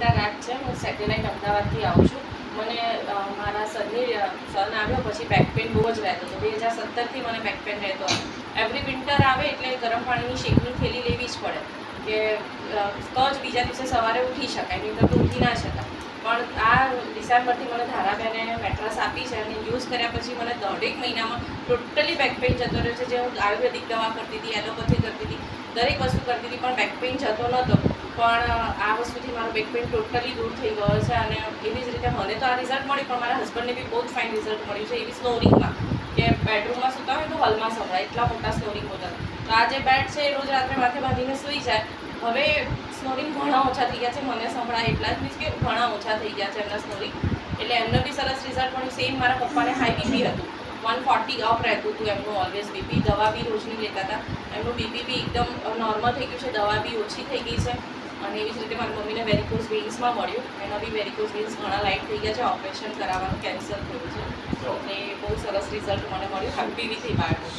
અર્પિતા રાજ છે. હું સેટેલાઇટ અમદાવાદથી આવું છું. મને મારા સન આવ્યો પછી બેક પેઇન બહુ જ રહેતો હતો. 2017થી મને બેક પેઇન રહેતો હતો. એવરી વિન્ટર આવે એટલે ગરમ પાણીની શેકની થેલી લેવી જ પડે કે તો જ બીજા દિવસે સવારે ઉઠી શકાય, નહીં તો ઉઠી ના શકાય. પણ આ ડિસેમ્બરથી મને ધારાબેને મેટ્રસ આપી છે અને યુઝ કર્યા પછી મને 1.5 મહિનામાં ટોટલી બેક પેઇન જતો રહ્યો છે. જે હું આયુર્વેદિક દવા કરતી હતી, એલોપેથી કરતી હતી, દરેક વસ્તુ કરતી હતી પણ બેક પેઇન જતો નહોતો. પણ આ વસ્તુથી મારો બેક પેઇન ટોટલી દૂર થઈ ગયો છે. અને એવી જ રીતે મને તો આ રિઝલ્ટ મળ્યું, પણ મારા હસબન્ડને બી બહુ જ ફાઇન રિઝલ્ટ મળ્યું છે. એવી સ્નોરિંગમાં કે બેડરૂમમાં સૂતા હોય તો હોલમાં સંભળાય, એટલા મોટા સ્નોરિંગ હોતા. તો આ જે બેડ છે એ રોજ રાત્રે માથે બાંધીને સૂઈ જાય. હવે સ્નોરિંગ ઘણા ઓછા થઈ ગયા છે. મને સંભળાય એટલા જ મીન્સ કે ઘણા ઓછા થઈ ગયા છે એમના સ્નોરિંગ. એટલે એમને બી સરસ રિઝલ્ટ મળ્યું. સેમ મારા પપ્પાને હાઈ બીપી હતું, 140 અપ રહેતું હતું એમનું ઓલવેઝ બીપી. દવા બી રોજની લેતા હતા. એમનું બીપી બી એકદમ નોર્મલ થઈ ગયું છે, દવા બી ઓછી થઈ ગઈ છે. અને એવી જ રીતે મારી મમ્મીને વેરિકોઝ વેઇન્સમાં મળ્યું. એના બી વેરિકોઝ વેઇન્સ ઘણા લાઇટ થઈ ગયા છે. ઓપરેશન કરાવવાનું કેન્સલ થયું છે. એટલે બહુ સરસ રિઝલ્ટ મને મળ્યું. હેપી વિથ બાળકો.